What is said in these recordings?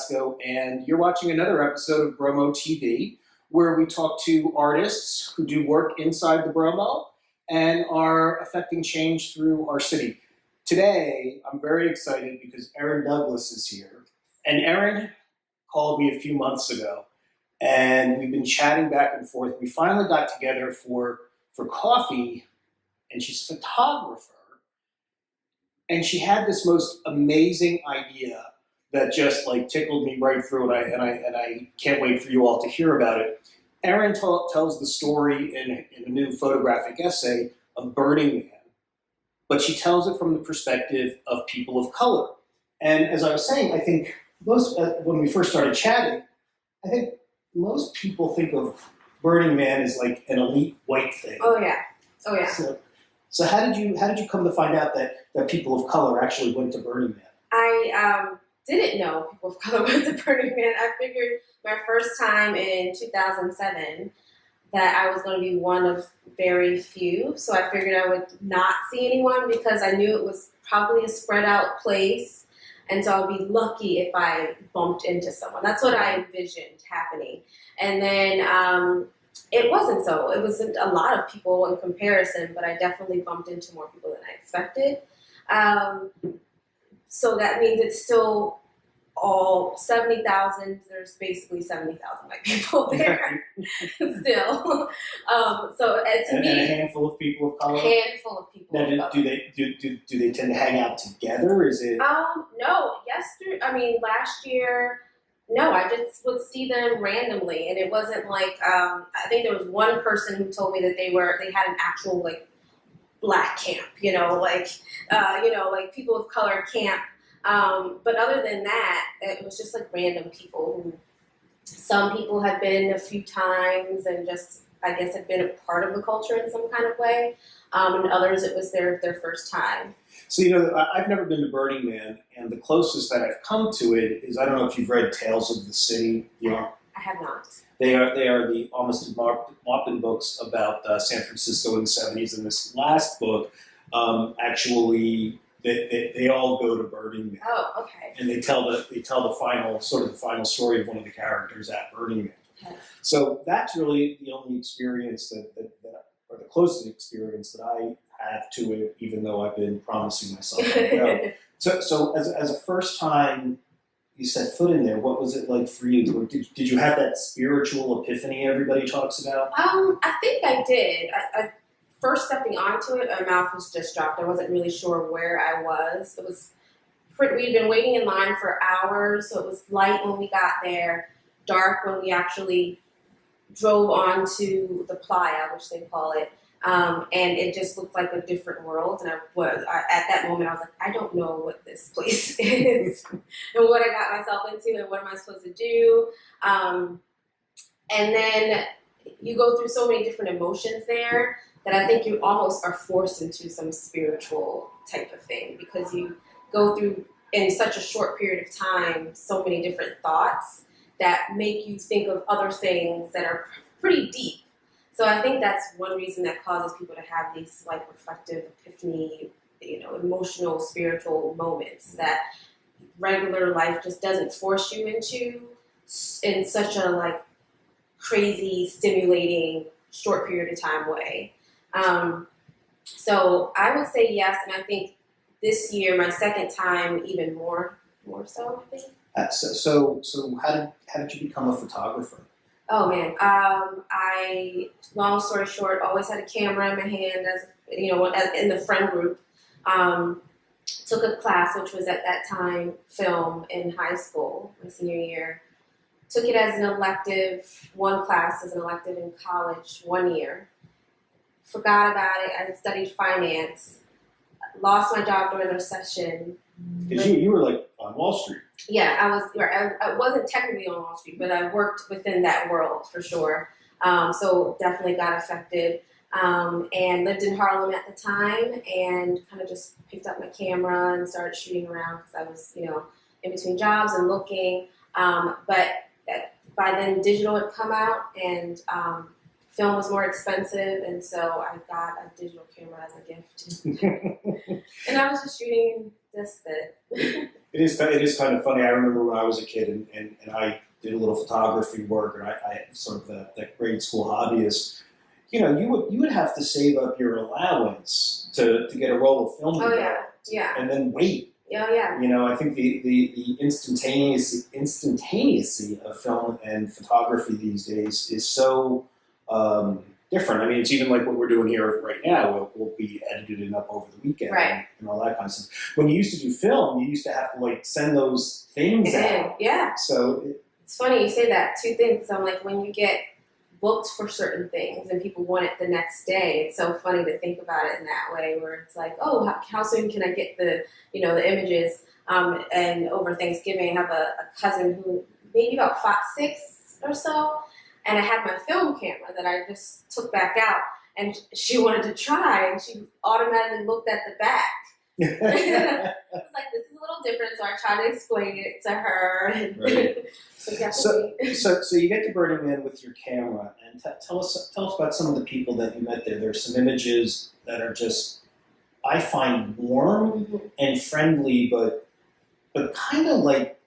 Velasco, and you're watching another episode of Bromo TV, where we talk to artists who do work inside the Bromo and are affecting change through our city. Today, I'm very excited because Erin Douglass is here. And Erin called me a few months ago, and we've been chatting back and forth. We finally got together for coffee, and she's a photographer. And she had this most amazing idea that just like tickled me right through, and I can't wait for you all to hear about it. Erin tells the story in a new photographic essay of Burning Man, but she tells it from the perspective of people of color. And as I was saying, I think most when we first started chatting, I think most people think of Burning Man as like an elite white thing. Oh yeah. So how did you come to find out that people of color actually went to Burning Man? I didn't know people of color went to Burning Man. I figured my first time in 2007 that I was going to be one of very few. So I figured I would not see anyone because I knew it was probably a spread out place. And so I would be lucky if I bumped into someone. That's what I envisioned happening. And then it wasn't so. It wasn't a lot of people in comparison, but I definitely bumped into more people than I expected. So that means it's still all 70,000. There's basically 70,000 white people there still. So to me, and a handful of people of color. Handful of people. Now, do they tend to hang out together? Is it? No. Last year. No, I just would see them randomly, and it wasn't like I think there was one person who told me that they had an actual like black camp, like people of color camp. But other than that, it was just like random people who some people had been a few times and just I guess had been a part of the culture in some kind of way, and others it was their first time. So, I've never been to Burning Man, and the closest that I've come to it is, I don't know if you've read Tales of the City. I have not. They are the almost Maupin books about San Francisco in the 70s, and this last book, actually, they all go to Burning Man. Oh, okay. And they tell the final story of one of the characters at Burning Man. Okay. So that's really the only experience or the closest experience that I have to it, even though I've been promising myself to go. So as a first time you set foot in there, what was it like for you? Did you have that spiritual epiphany everybody talks about? I think I did. I first stepping onto it, my mouth was just dropped. I wasn't really sure where I was. We'd been waiting in line for hours, so it was light when we got there, dark when we actually drove onto the playa, which they call it. And it just looked like a different world. And at that moment, I was like, I don't know what this place is and what I got myself into and what am I supposed to do. And then you go through so many different emotions there that I think you almost are forced into some spiritual type of thing because you go through in such a short period of time so many different thoughts that make you think of other things that are pretty deep. So I think that's one reason that causes people to have these like reflective epiphany, emotional, spiritual moments that regular life just doesn't force you into in such a like crazy, stimulating, short period of time way. So I would say yes, and I think this year, my second time, even more so, I think. So how did you become a photographer? Oh man, long story short, always had a camera in my hand as in the friend group. Took a class, which was at that time film in high school, my senior year. Took it as an elective, one class as an elective in college 1 year. Forgot about it. I had studied finance. Lost my job during the recession. Because you were like on Wall Street. Yeah, I wasn't technically on Wall Street, but I worked within that world for sure. So definitely got affected. And lived in Harlem at the time and kind of just picked up my camera and started shooting around because I was, in between jobs and looking. But by then digital had come out and film was more expensive, and so I got a digital camera as a gift. And I was just shooting just that. It is kind of funny. I remember when I was a kid and I did a little photography work, and I sort of that grade school hobbyist. You would have to save up your allowance to get a roll of film and then wait. I think the instantaneously of film and photography these days is so different. I mean, it's even like what we're doing here right now. We'll be edited and up over the weekend, right, and all that kind of stuff. When you used to do film, you used to have to like send those things out. Yeah. So it's funny you say that. Two things. I'm like, when you get booked for certain things and people want it the next day, it's so funny to think about it in that way, where it's like, oh, how soon can I get the images? And over Thanksgiving, I have a cousin who maybe about 6 or so, and I had my film camera that I just took back out, and she wanted to try, and she automatically looked at the back. It's like, this is a little different, so I tried to explain it to her. And right. So you get to Burning Man with your camera, and tell us about some of the people that you met there. There's some images that are just, I find, warm and friendly, but kind of like,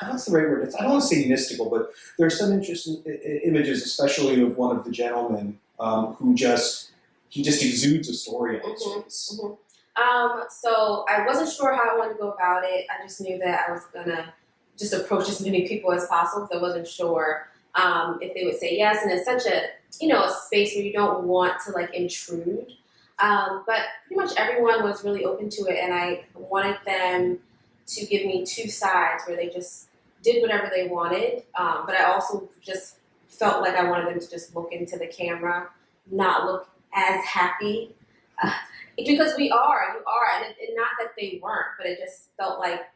what's the right word? I don't want to say mystical, but there's some interesting images, especially of one of the gentlemen who he just exudes a story on his face. So I wasn't sure how I wanted to go about it. I just knew that I was gonna just approach as many people as possible, because I wasn't sure if they would say yes. And it's such a a space where you don't want to like intrude. But pretty much everyone was really open to it, and I wanted them to give me two sides where they just did whatever they wanted. But I also just felt like I wanted them to just look into the camera, not look as happy. Because you are, and not that they weren't, but it just felt like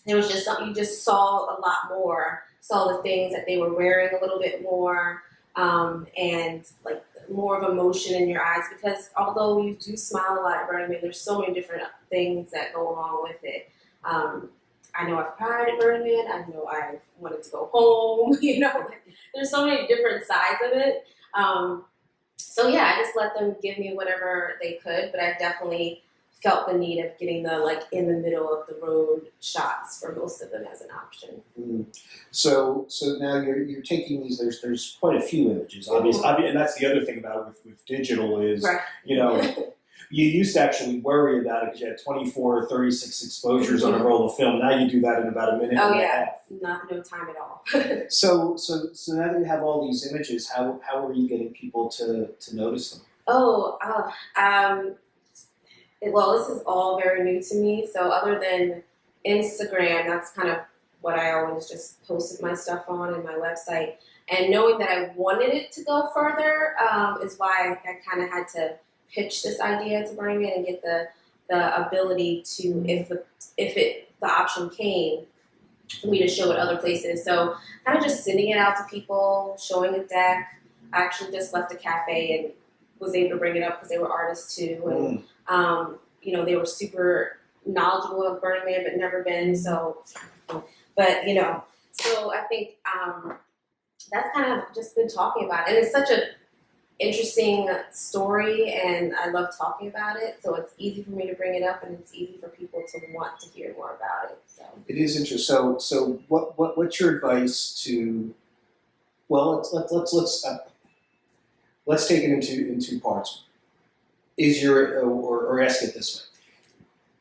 there was just something, you just saw a lot more, saw the things that they were wearing a little bit more, and like more of emotion in your eyes, because although you do smile a lot at Burning Man, there's so many different things that go along with it. I know I've cried at Burning Man, I know I wanted to go home, there's so many different sides of it. So yeah, I just let them give me whatever they could, but I definitely felt the need of getting the like in the middle of the road shots for most of them as an option. So now you're taking these. There's quite a few images, obviously, and that's the other thing about with digital is right. You used to actually worry about it because you had 24 or 36 exposures on a roll of film. Now you do that in about a minute and a half. No time at all. So now that you have all these images, how are you getting people to notice them? Well, this is all very new to me. So other than Instagram, that's kind of what I always just posted my stuff on and my website. And knowing that I wanted it to go further is why I kind of had to pitch this idea to Burning Man and get the ability to, if the option came, for me to show it other places. So kind of just sending it out to people, showing a deck. I actually just left a cafe and was able to bring it up because they were artists too. And, they were super knowledgeable of Burning Man, but never been. So I think that's kind of just been talking about it. And it's such an interesting story, and I love talking about it. So it's easy for me to bring it up, and it's easy for people to want to hear more about it. So it is interesting. So what's your advice to? Well, let's take it in two parts. Is your or ask it this way: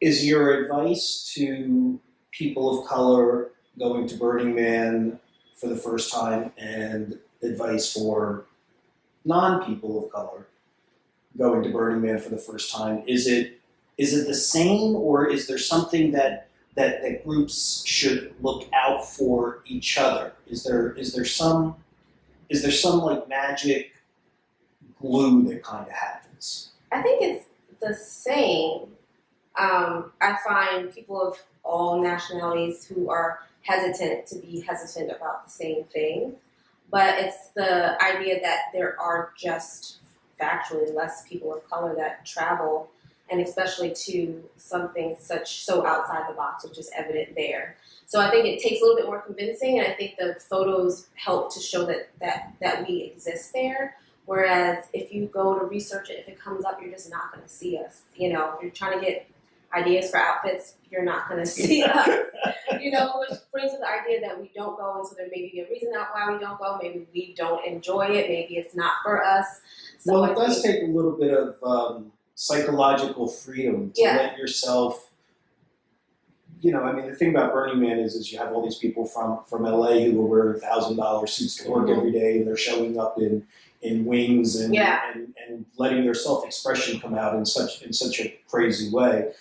is your advice to people of color going to Burning Man for the first time, and advice for non-people of color going to Burning Man for the first time, is it the same, or is there something that groups should look out for each other? Is there some like magic glue that kind of happens? I think it's the same. I find people of all nationalities who are hesitant to be hesitant about the same thing. But it's the idea that there are just factually less people of color that travel, and especially to something so outside the box, which is evident there. So I think it takes a little bit more convincing, and I think the photos help to show that we exist there. Whereas if you go to research it, if it comes up, you're just not going to see us. If you're trying to get ideas for outfits, you're not going to see us. Which brings to the idea that we don't go, and so there may be a reason why we don't go. Maybe we don't enjoy it. Maybe it's not for us. So well, it does take a little bit of psychological freedom to let yourself. The thing about Burning Man is you have all these people from LA who are wearing $1,000 suits to work every day, and they're showing up in wings and letting their self-expression come out in such a crazy way.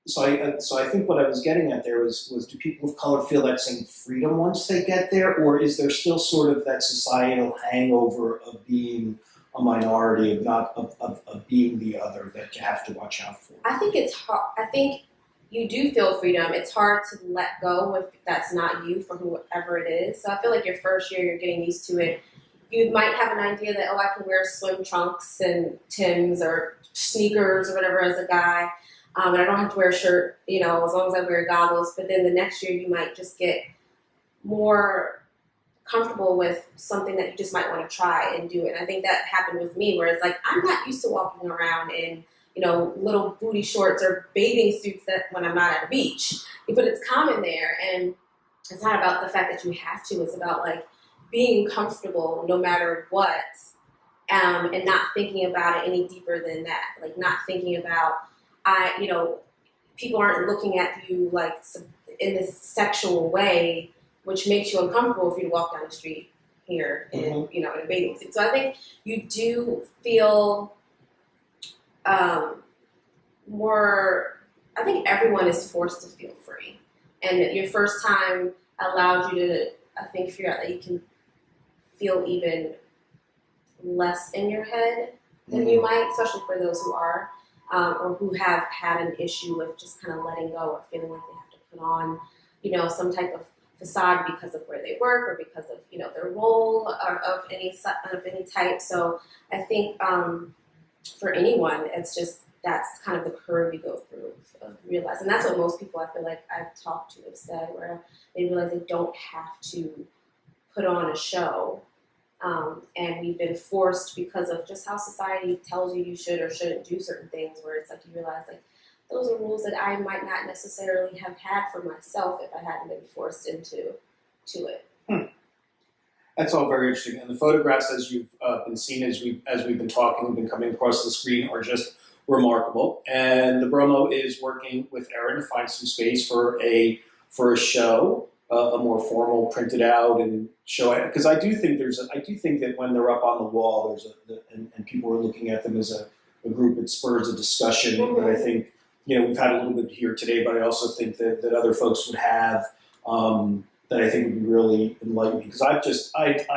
So I think what I was getting at there was do people of color feel that same freedom once they get there, or is there still sort of that societal hangover of being a minority, of being the other that you have to watch out for? I think it's hard. I think you do feel freedom. It's hard to let go if that's not you, for whoever it is. So I feel like your first year, you're getting used to it. You might have an idea that, I can wear swim trunks and Timbs or sneakers or whatever as a guy. And I don't have to wear a shirt, as long as I wear goggles. But then the next year, you might just get more comfortable with something that you just might want to try and do it. And I think that happened with me, where it's like, I'm not used to walking around in little booty shorts or bathing suits that when I'm not at a beach. But it's common there, and it's not about the fact that you have to. It's about being comfortable no matter what, and not thinking about it any deeper than that. Not thinking about people aren't looking at you in this sexual way, which makes you uncomfortable if you walk down the street here in in a bathing suit. So I think you do feel more. I think everyone is forced to feel free, and your first time allowed you to, I think, figure out that you can feel even less in your head than you might, especially for those who are, or who have had an issue with just kind of letting go or feeling like they have to put on, some type of facade because of where they work or because of, their role or of any type. So I think for anyone, it's just, that's kind of the curve you go through of realize. And that's what most people I feel like I've talked to have said, where they realize they don't have to put on a show. And we've been forced because of just how society tells you should or shouldn't do certain things, where it's you realize those are rules that I might not necessarily have had for myself if I hadn't been forced into it. That's all very interesting. And the photographs, as you've been seeing, as we've been talking, been coming across the screen, are just remarkable. And the Bromo is working with Erin to find some space for a show, a more formal, printed out and show it. Because I do think that when they're up on the wall, and people are looking at them as a group, it spurs a discussion. Mm-hmm. That I think we've had a little bit here today, but I also think that other folks would have. That I think would be really enlightening, because I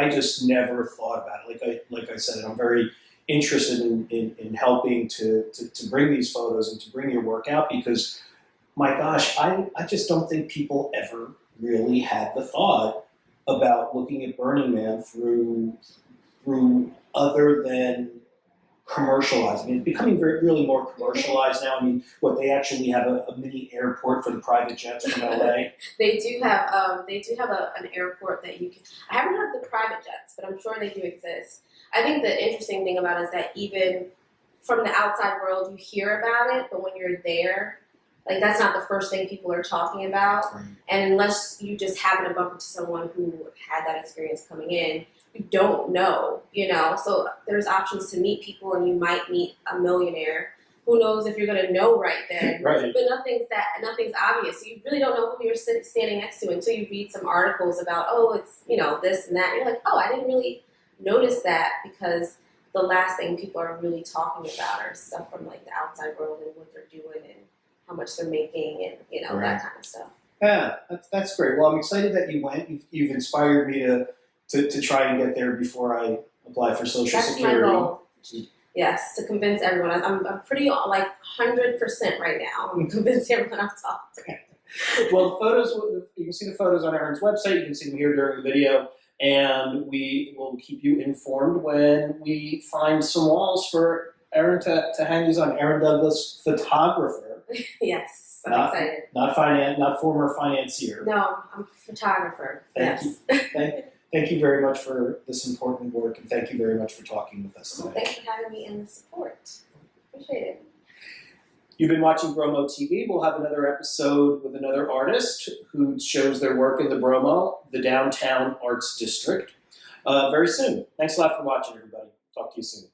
just never thought about it. Like I said, I'm very interested in helping to bring these photos and to bring your work out, because my gosh, I just don't think people ever really had the thought about looking at Burning Man through other than commercialized. I mean, it's becoming really more commercialized now. I mean, they actually have a mini airport for the private jets from LA. They do have an airport that you can. I haven't heard of the private jets, but I'm sure they do exist. I think the interesting thing about it is that even from the outside world, you hear about it, but when you're there, that's not the first thing people are talking about. Right. And unless you just happen to bump into someone who had that experience coming in, you don't know, So there's options to meet people, and you might meet a millionaire. Who knows if you're going to know right then? Right. But nothing's obvious. So you really don't know who you're standing next to until you read some articles about, it's this and that. And you're like, I didn't really notice that, because the last thing people are really talking about are stuff from the outside world and what they're doing and how much they're making and right. that kind of stuff. Yeah, that's great. Well, I'm excited that you went. You've inspired me to try and get there before I apply for Social Security. That's my goal. Yes, to convince everyone. I'm pretty 100% right now. I'm convincing everyone I've talked to. Well, the photos, you can see the photos on Erin's website. You can see them here during the video. And we will keep you informed when we find some walls for Erin to hang these on. Erin Douglass, photographer. Yes, I'm excited. Not former financier. No, I'm a photographer. Thank you. Thank you very much for this important work, and thank you very much for talking with us today. Well, thanks for having me and the support. Appreciate it. You've been watching Bromo TV. We'll have another episode with another artist who shows their work in the Bromo, the downtown arts district, very soon. Thanks a lot for watching, everybody. Talk to you soon.